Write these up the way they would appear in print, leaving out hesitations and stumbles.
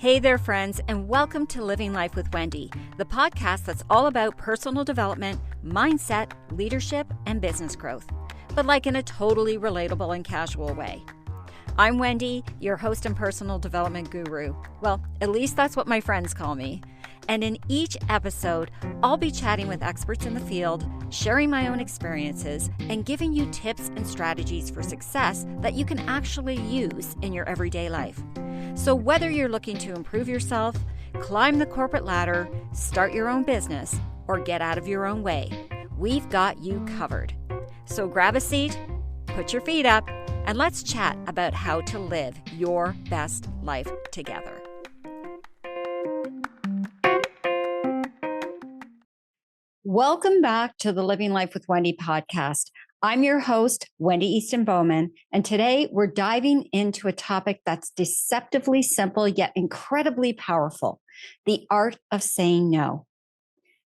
Hey there, friends, and welcome to Living Life with Wendy, the podcast that's all about personal development, mindset, leadership, and business growth, but like in a totally relatable and casual way. I'm Wendy, your host and personal development guru. Well, at least that's what my friends call me. And in each episode, I'll be chatting with experts in the field, sharing my own experiences, and giving you tips and strategies for success that you can actually use in your everyday life. So whether you're looking to improve yourself, climb the corporate ladder, start your own business, or get out of your own way, we've got you covered. So grab a seat, put your feet up, and let's chat about how to live your best life together. Welcome back to the Living Life with Wendy podcast. I'm your host, Wendy Easton Bowman, and today we're diving into a topic that's deceptively simple yet incredibly powerful, the art of saying no.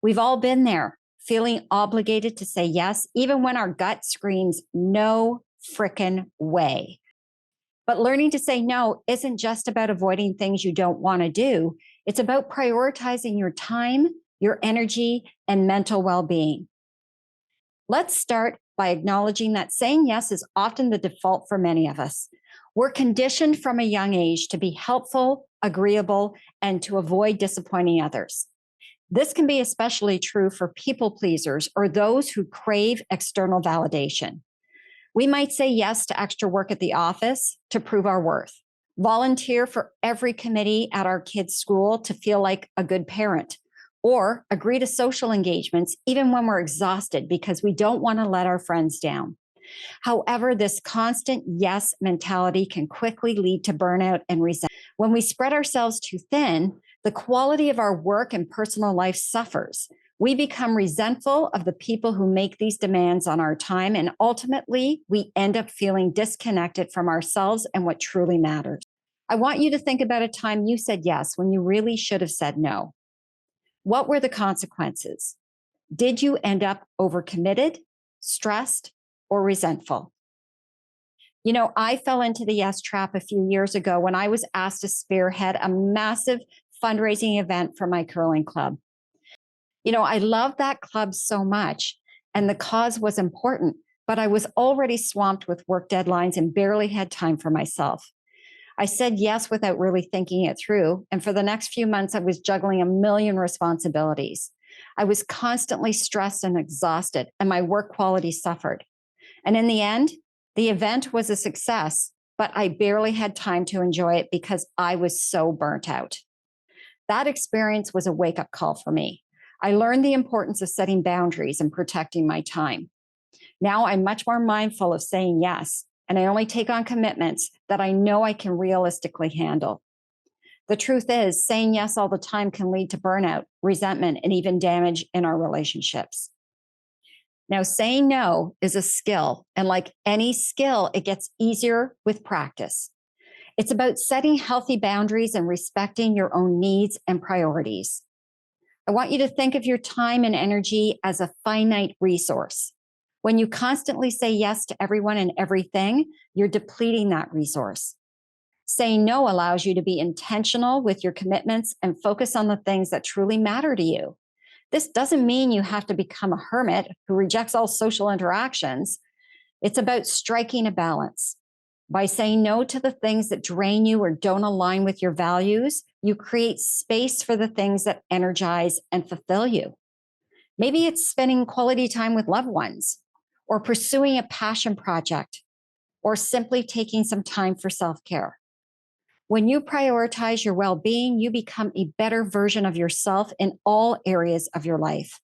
We've all been there, feeling obligated to say yes, even when our gut screams, no frickin' way. But learning to say no isn't just about avoiding things you don't want to do. It's about prioritizing your time, your energy, and mental well-being. Let's start by acknowledging that saying yes is often the default for many of us. We're conditioned from a young age to be helpful, agreeable, and to avoid disappointing others. This can be especially true for people pleasers or those who crave external validation. We might say yes to extra work at the office to prove our worth, volunteer for every committee at our kids' school to feel like a good parent, or agree to social engagements even when we're exhausted because we don't want to let our friends down. However, this constant yes mentality can quickly lead to burnout and resentment. When we spread ourselves too thin, the quality of our work and personal life suffers. We become resentful of the people who make these demands on our time, and ultimately, we end up feeling disconnected from ourselves and what truly matters. I want you to think about a time you said yes when you really should have said no. What were the consequences? Did you end up overcommitted, stressed, or resentful? You know, I fell into the yes trap a few years ago when I was asked to spearhead a massive fundraising event for my curling club. You know, I loved that club so much and the cause was important, but I was already swamped with work deadlines and barely had time for myself. I said yes without really thinking it through. And for the next few months, I was juggling a million responsibilities. I was constantly stressed and exhausted, and my work quality suffered. And in the end, the event was a success, but I barely had time to enjoy it because I was so burnt out. That experience was a wake-up call for me. I learned the importance of setting boundaries and protecting my time. Now I'm much more mindful of saying yes, and I only take on commitments that I know I can realistically handle. The truth is, saying yes all the time can lead to burnout, resentment, and even damage in our relationships. Now, saying no is a skill, and like any skill, it gets easier with practice. It's about setting healthy boundaries and respecting your own needs and priorities. I want you to think of your time and energy as a finite resource. When you constantly say yes to everyone and everything, you're depleting that resource. Saying no allows you to be intentional with your commitments and focus on the things that truly matter to you. This doesn't mean you have to become a hermit who rejects all social interactions. It's about striking a balance. By saying no to the things that drain you or don't align with your values, you create space for the things that energize and fulfill you. Maybe it's spending quality time with loved ones, or pursuing a passion project, or simply taking some time for self-care. When you prioritize your well-being, you become a better version of yourself in all areas of your life.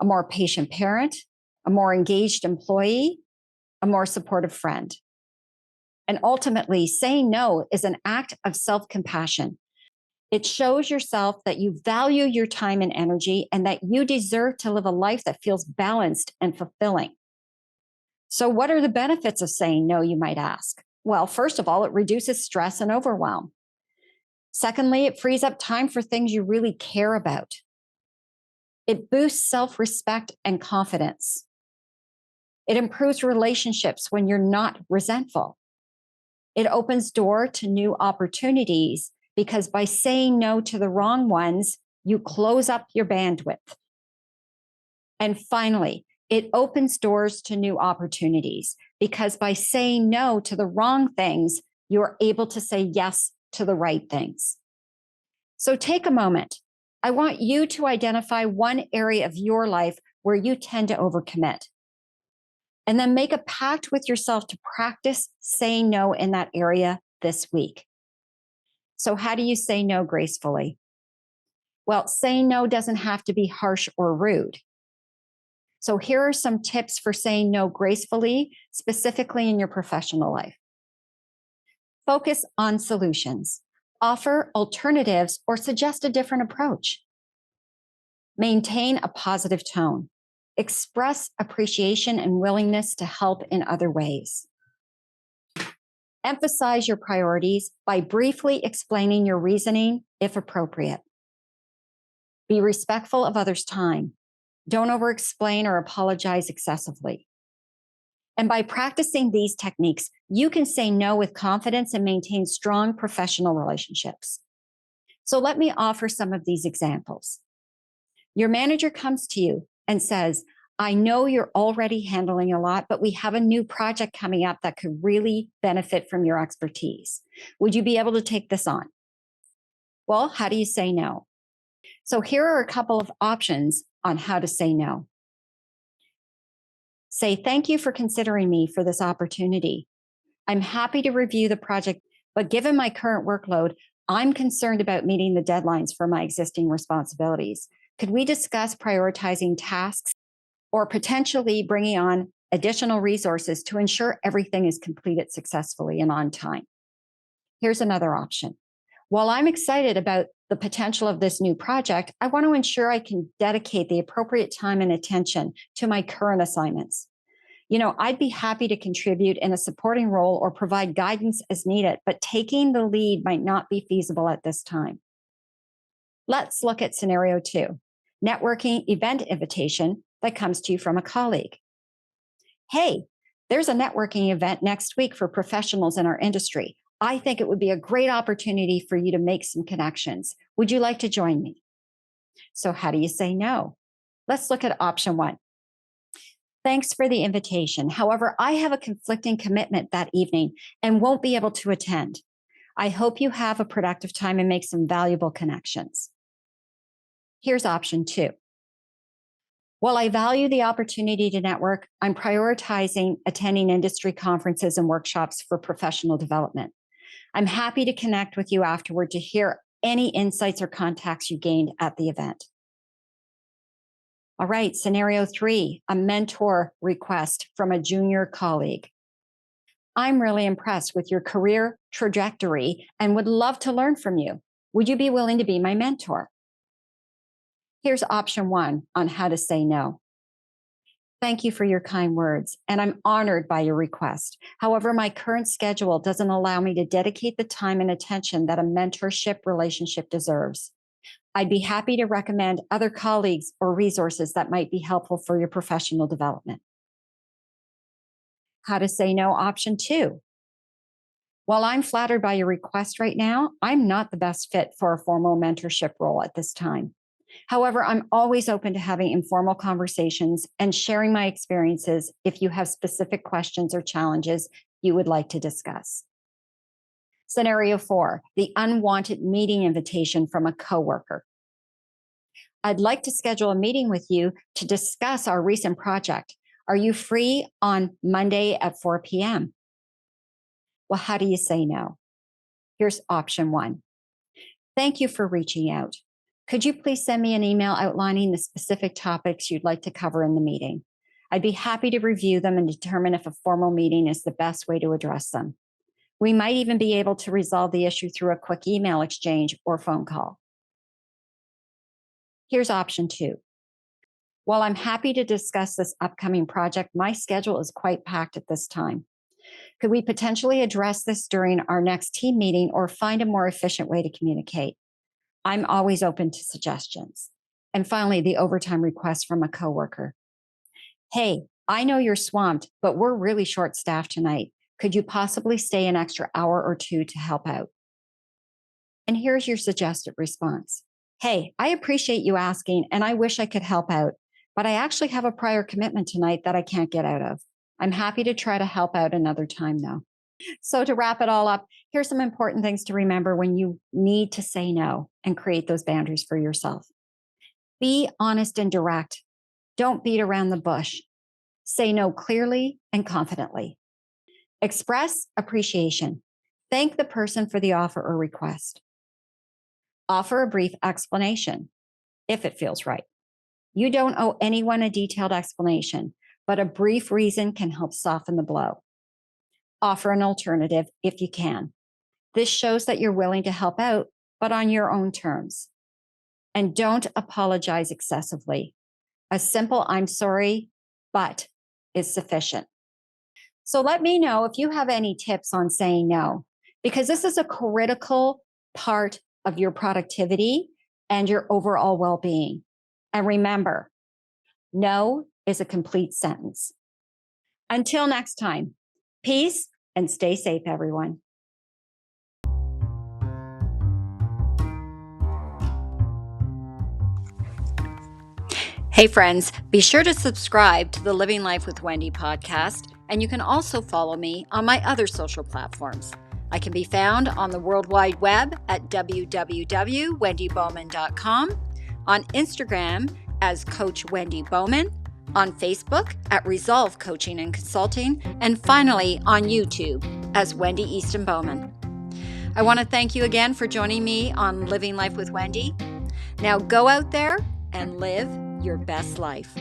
A more patient parent, a more engaged employee, a more supportive friend. And ultimately, saying no is an act of self-compassion. It shows yourself that you value your time and energy and that you deserve to live a life that feels balanced and fulfilling. So what are the benefits of saying no, you might ask? Well, first of all, it reduces stress and overwhelm. Secondly, it frees up time for things you really care about. It boosts self-respect and confidence. It improves relationships when you're not resentful. It opens door to new opportunities because by saying no to the wrong ones, you close up your bandwidth. And finally, it opens doors to new opportunities because by saying no to the wrong things, you're able to say yes to the right things. So take a moment. I want you to identify one area of your life where you tend to overcommit. And then make a pact with yourself to practice saying no in that area this week. So, how do you say no gracefully? Well, saying no doesn't have to be harsh or rude. So, here are some tips for saying no gracefully, specifically in your professional life. Focus on solutions, offer alternatives, or suggest a different approach. Maintain a positive tone, express appreciation and willingness to help in other ways. Emphasize your priorities by briefly explaining your reasoning if appropriate. Be respectful of others' time. Don't over-explain or apologize excessively. And by practicing these techniques, you can say no with confidence and maintain strong professional relationships. So let me offer some of these examples. Your manager comes to you and says, I know you're already handling a lot, but we have a new project coming up that could really benefit from your expertise. Would you be able to take this on? Well, how do you say no? So here are a couple of options on how to say no. Say, thank you for considering me for this opportunity. I'm happy to review the project, but given my current workload, I'm concerned about meeting the deadlines for my existing responsibilities. Could we discuss prioritizing tasks or potentially bringing on additional resources to ensure everything is completed successfully and on time? Here's another option. While I'm excited about the potential of this new project, I want to ensure I can dedicate the appropriate time and attention to my current assignments. I'd be happy to contribute in a supporting role or provide guidance as needed, but taking the lead might not be feasible at this time. Let's look at scenario 2, networking event invitation that comes to you from a colleague. Hey, there's a networking event next week for professionals in our industry. I think it would be a great opportunity for you to make some connections. Would you like to join me? So how do you say no? Let's look at option 1. Thanks for the invitation. However, I have a conflicting commitment that evening and won't be able to attend. I hope you have a productive time and make some valuable connections. Here's option 2. While I value the opportunity to network, I'm prioritizing attending industry conferences and workshops for professional development. I'm happy to connect with you afterward to hear any insights or contacts you gained at the event. All right, scenario 3, a mentor request from a junior colleague. I'm really impressed with your career trajectory and would love to learn from you. Would you be willing to be my mentor? Here's option 1 on how to say no. Thank you for your kind words, and I'm honored by your request. However, my current schedule doesn't allow me to dedicate the time and attention that a mentorship relationship deserves. I'd be happy to recommend other colleagues or resources that might be helpful for your professional development. How to say no, option 2. While I'm flattered by your request right now, I'm not the best fit for a formal mentorship role at this time. However, I'm always open to having informal conversations and sharing my experiences if you have specific questions or challenges you would like to discuss. Scenario 4, the unwanted meeting invitation from a coworker. I'd like to schedule a meeting with you to discuss our recent project. Are you free on Monday at 4 p.m.? Well, how do you say no? Here's option 1. Thank you for reaching out. Could you please send me an email outlining the specific topics you'd like to cover in the meeting? I'd be happy to review them and determine if a formal meeting is the best way to address them. We might even be able to resolve the issue through a quick email exchange or phone call. Here's option 2. While I'm happy to discuss this upcoming project, my schedule is quite packed at this time. Could we potentially address this during our next team meeting or find a more efficient way to communicate? I'm always open to suggestions. And finally, the overtime request from a coworker. Hey, I know you're swamped, but we're really short-staffed tonight. Could you possibly stay an extra hour or 2 to help out? And here's your suggested response. Hey, I appreciate you asking, and I wish I could help out, but I actually have a prior commitment tonight that I can't get out of. I'm happy to try to help out another time, though. So, to wrap it all up, here's some important things to remember when you need to say no and create those boundaries for yourself. Be honest and direct. Don't beat around the bush. Say no clearly and confidently. Express appreciation. Thank the person for the offer or request. Offer a brief explanation if it feels right. You don't owe anyone a detailed explanation, but a brief reason can help soften the blow. Offer an alternative if you can. This shows that you're willing to help out, but on your own terms. And don't apologize excessively. A simple "I'm sorry, but" is sufficient. So let me know if you have any tips on saying no, because this is a critical part of your productivity and your overall well-being. And remember, no is a complete sentence. Until next time, peace and stay safe, everyone. Hey, friends, be sure to subscribe to the Living Life with Wendy podcast, and you can also follow me on my other social platforms. I can be found on the World Wide Web at www.wendybowman.com, on Instagram as Coach Wendy Bowman, on Facebook at Resolve Coaching and Consulting, and finally on YouTube as Wendy Easton Bowman. I want to thank you again for joining me on Living Life with Wendy. Now go out there and live your best life.